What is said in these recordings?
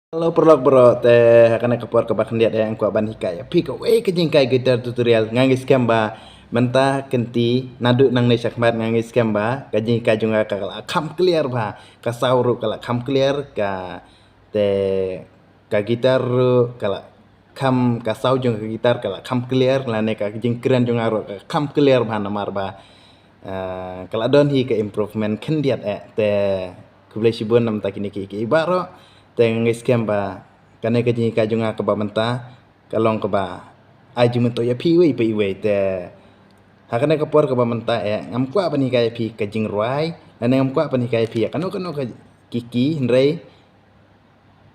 Halo perlok bro, teh akan keluar ke bakan dia yang kuat ban hikai. Pika we kejingkai gitar tutorial ngangis kamba mentah kenti naduk nang nesak mat ngangis kamba kajingkai junga kala kam clear ba kasauru kala kam clear ka te ka gitar kala kam kasau junga gitar kala kam clear lane ka jingkran junga ro ka kam clear ba namar ba. Kala don hi ke improvement kendiat te kublai sibun nam takini ki ibaro teng scam ba kane ka jing ka junga ka ba menta kalong ka ba aju mento ya pi we te hakane ka por ka ba menta ngam kwa bani ka pi ka jing ruai ane ngam kwa bani ka pi kano ka kiki ndrei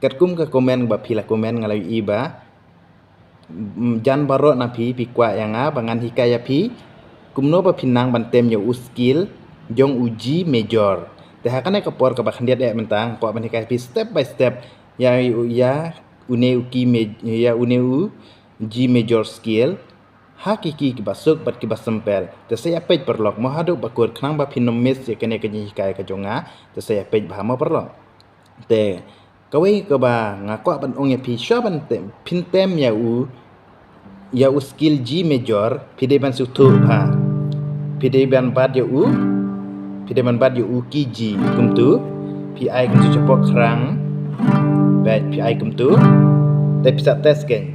kat kum ka komen ba pi la komen ngalai iba jan baro na pi kwa yang bangan hikaya pi kumno ba pinang bantem ya skill jong uji major te hakane ka por ka ba khandiat mentang ko ban hikaya pi step by step ya une uki ya une uji major skill hakiki ki basuk bat ki basempel te saya pej perlok mo hadu bakut khnang ba phinomis ya kene kenyi hikaya ka jonga te saya pej ba mo perlok te kawai ka ba ngako ban ong ya pi shaban tem pintem ya skill G major pide ban sutu pa pide ban bad ya u ki G kum tu pi ai kum tu cepok krang baik pi ai kum tu te bisa tes ken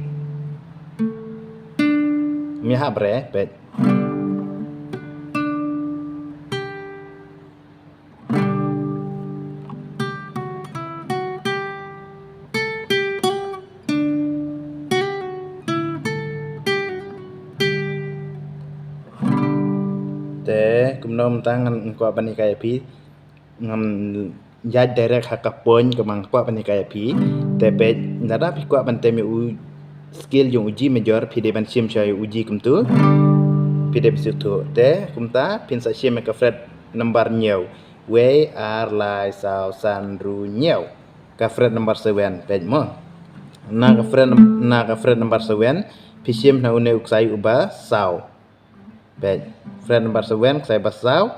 mi ha bre baik te kumnom tangan ko bani kaya pi ngam ya direct hakapon kemang ko bani kaya pi te pe nada pi ko ban tem u skill yung uji major pide ban sim chai uji kum tu pide bisu tu te kumta pin sa sim ka fret number new we are lai sao san ru new ka fret number 7 pe mo na ka fret number 7 pi sim na une uksai uba sao baik, friend number 7 saya basau.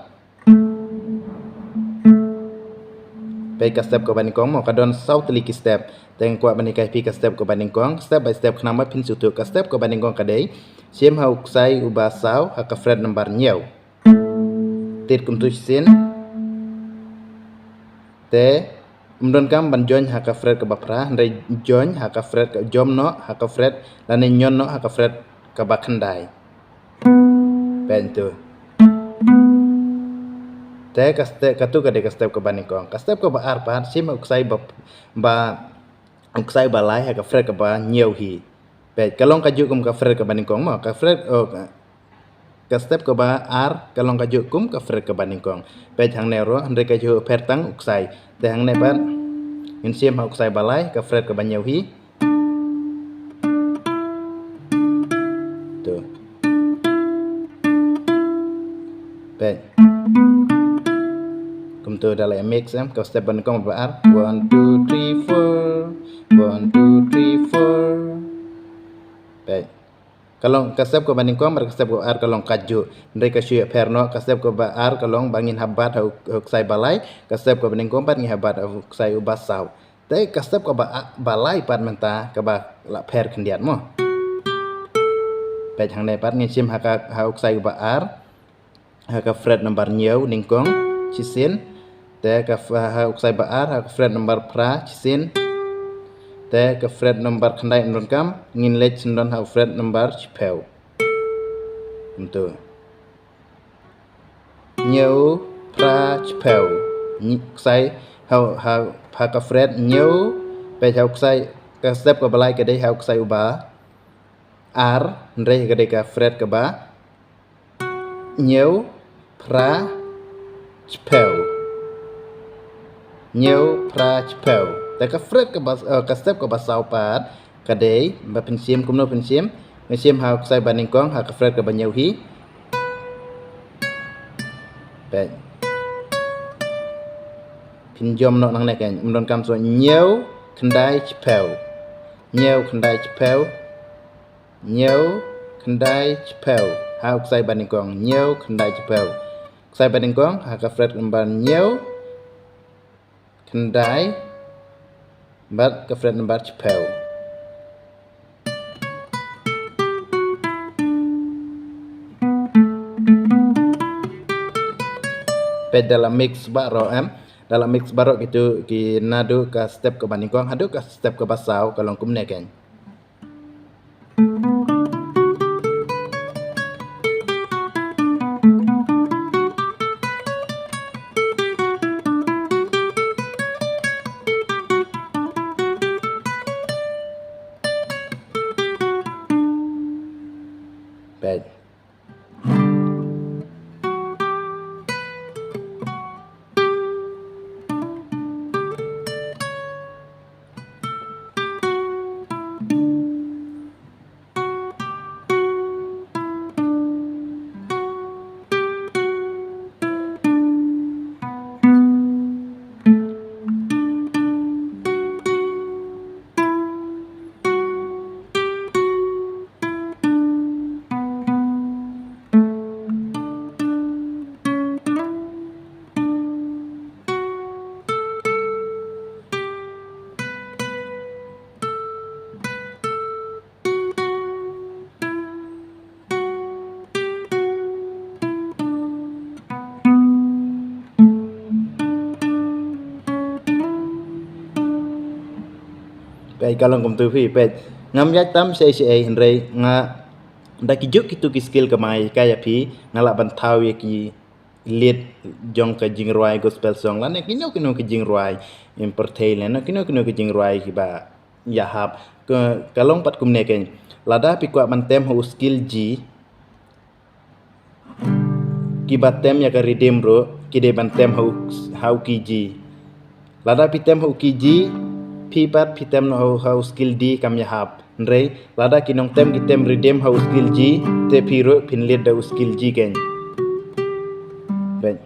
Baik ke step ke banding kong mau kadon sau teliki step. Teng kuat banding kai pi ke step ke banding kong, step by step kenama pin sutu ke step ke banding kong kadai. Sim hau sai ubah sau ha ke friend number nyau. Tit kum tu sin. Te mdon kam ban join ha ke friend ke bapra, ndai join ha ke friend ke jom no ha ke friend dan nyon no ha ke friend ke bakandai. Bentu. Te ka step katu ka de ka step ke banding kong. Ka step ke ba arpan sim uksai uksai balai ha ka fret ke ba nyeu hi. Baik, kalong kaju kum ka fret ke banding kong mo ka fret ka step ke ba ar kalong kaju kum ka fret ke banding kong. Baik hang nero andre kaju pertang uksai. Te hang ne ban in sim ha uksai balai ka fret ke ba nyeu hi. Tu. Baik. Kum tu dalam mix kau step banding kong ba ar 1 2 3 4 1 2 3 4. Baik. Kalau ka step ko banding kong ka step ko ar kalong kaju ndai ka syu perno ka step ko ba ar kalong bangin habat huk sai balai ka step ko banding kong bangin habat huk sai ubasau. Te ka step ko ba balai pat menta ka ba la per kendiat mo. Baik hang ne pat ngisim ha huk sai ba ar ha ka fret number nyeu ningkong chisin te ka ha uksai baar ha fret number pra chisin te ka fret number khandai ndon kam ngin lech ndon ha fret number chipeu untuk nyeu pra chipeu uksai ha ka fret nyeu pe ha uksai ka step ka balai ka dei ha uksai uba ar ndrei ka dei ka fret ka ba nyeu pra chipeu nyeu pra chipeu te ka fret ka step ka basau pat ka dei ba pensim kumno pensim ngisim ha ksai banding kong ha ka fret ka banyeu hi baik pinjom no nang ne kan mdon kam so nyeu khandai chipeu nyeu khandai chipeu nyeu khandai chipeu ha ksai banding kong nyeu khandai chipeu ksai banding kong ha ka fret number nyeu kendai Bat ke fret number chepeu. Pet dalam mix baro dalam mix baro gitu ki nadu ke step ke baningkong hadu ke step ke basau kalau kum neken. Pet. Pet kalau kum tu fi pet ngam yak tam sei henrei nga da ki juk itu ki skill kamai kaya pi ngala bantau ye ki lead jong ka jing ruai gospel song la ne kino ki jing ruai impertai le na kino ki jing ruai ki ba ya hap ke kalong pat kum ne ken lada pi kwa mantem ho skill ji ki batem ya ka redeem bro ki de bantem how ki ji lada pi tem ho ki ji pi pat pi tem no how skill di kam ya hap Ndrei lada kinong tem kitem redeem how skill ji te piro pin lead da skill ji ken. Ben.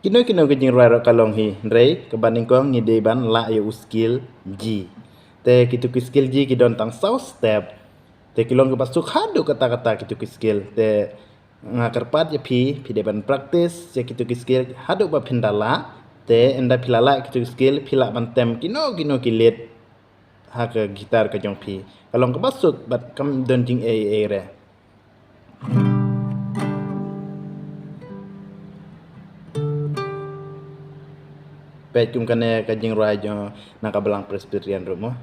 Kino ke jing ruai ro kalong hi rei ke baning kong ni de ban la yo skill ji te kitu ki skill ji ki don tang sau step te kilong ke pasuk hadu kata-kata kitu ki skill te ngakar pat ya pi de ban practice ya kitu ki skill hadu ba phindala te enda philala kitu ki skill phila ban tem kino ki let ha ke gitar ke jong pi kalong ke pasuk bat kam don jing e re. Pet kum kane ka jing ruai jo na ka belang presbyterian rumo.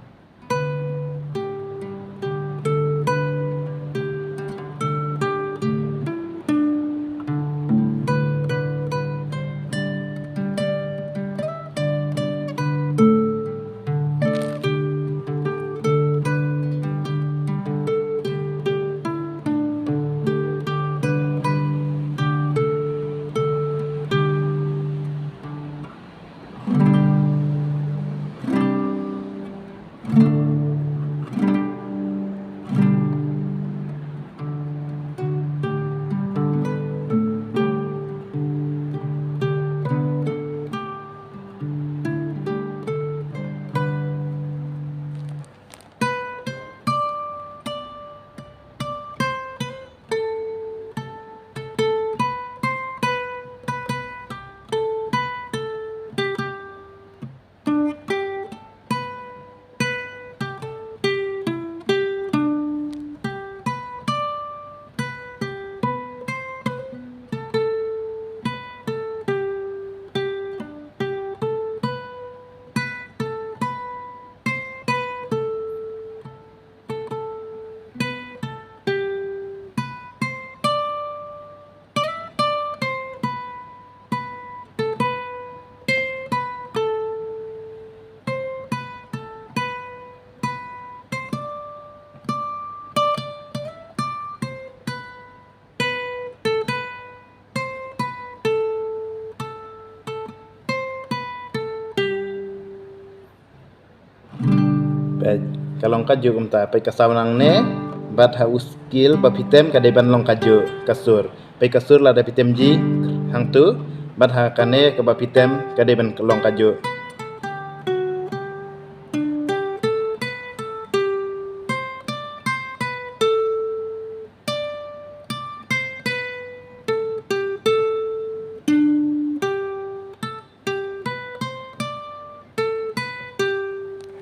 kalong kaju umta pe kasawnang ne bat ha skill ba pitem ka deban long kaju kasur pe kasur la da pitem ji hang tu bat ha kane ka ba pitem ka deban long kaju.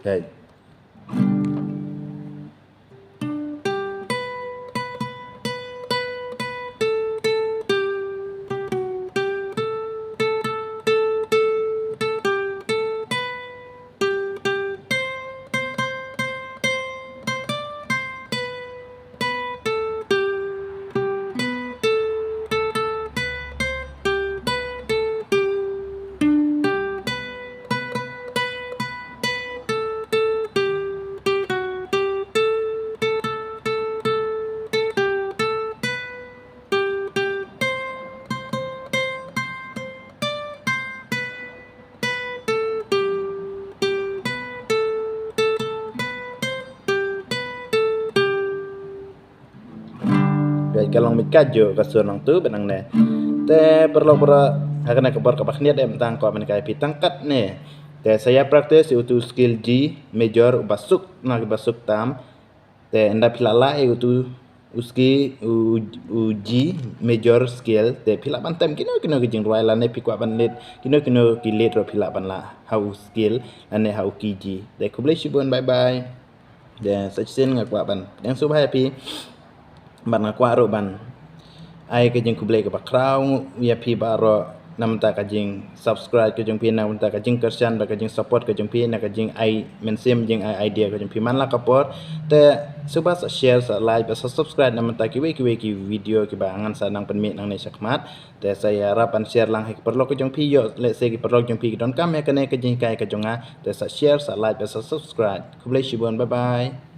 Okay. Kalong mikaju kasur nang tu benang ne te perlu hakana kabar kabak niat em tang ko men kai pitangkat ne te saya praktis utu skill G major basuk nak basuk tam te enda pilala utu uski G major skill te pila bantem kino kijing ruai lane pikwa banlet kino kilet ro pila ban la how skill ane how kiji te kublai shibun bye bye de sachin ngakwa ban yang super happy ban ngakwa ro ban ai kajing kublai ka bakrau ya pi baro namta kajing subscribe kajing pi namta kajing kersan ba kajing support kajing pi na kajing ai mensem jing ai idea kajing pi man la kapor te suba sa share sa like sa subscribe namta ki video ki bangan sa nang penmi nang ne sakmat te saya harapan share lang hek perlu kajing pi yo let's say ki perlu kajing pi don kam ya kane kajing kai kajunga te sa share sa like sa subscribe kublai shibon bye bye.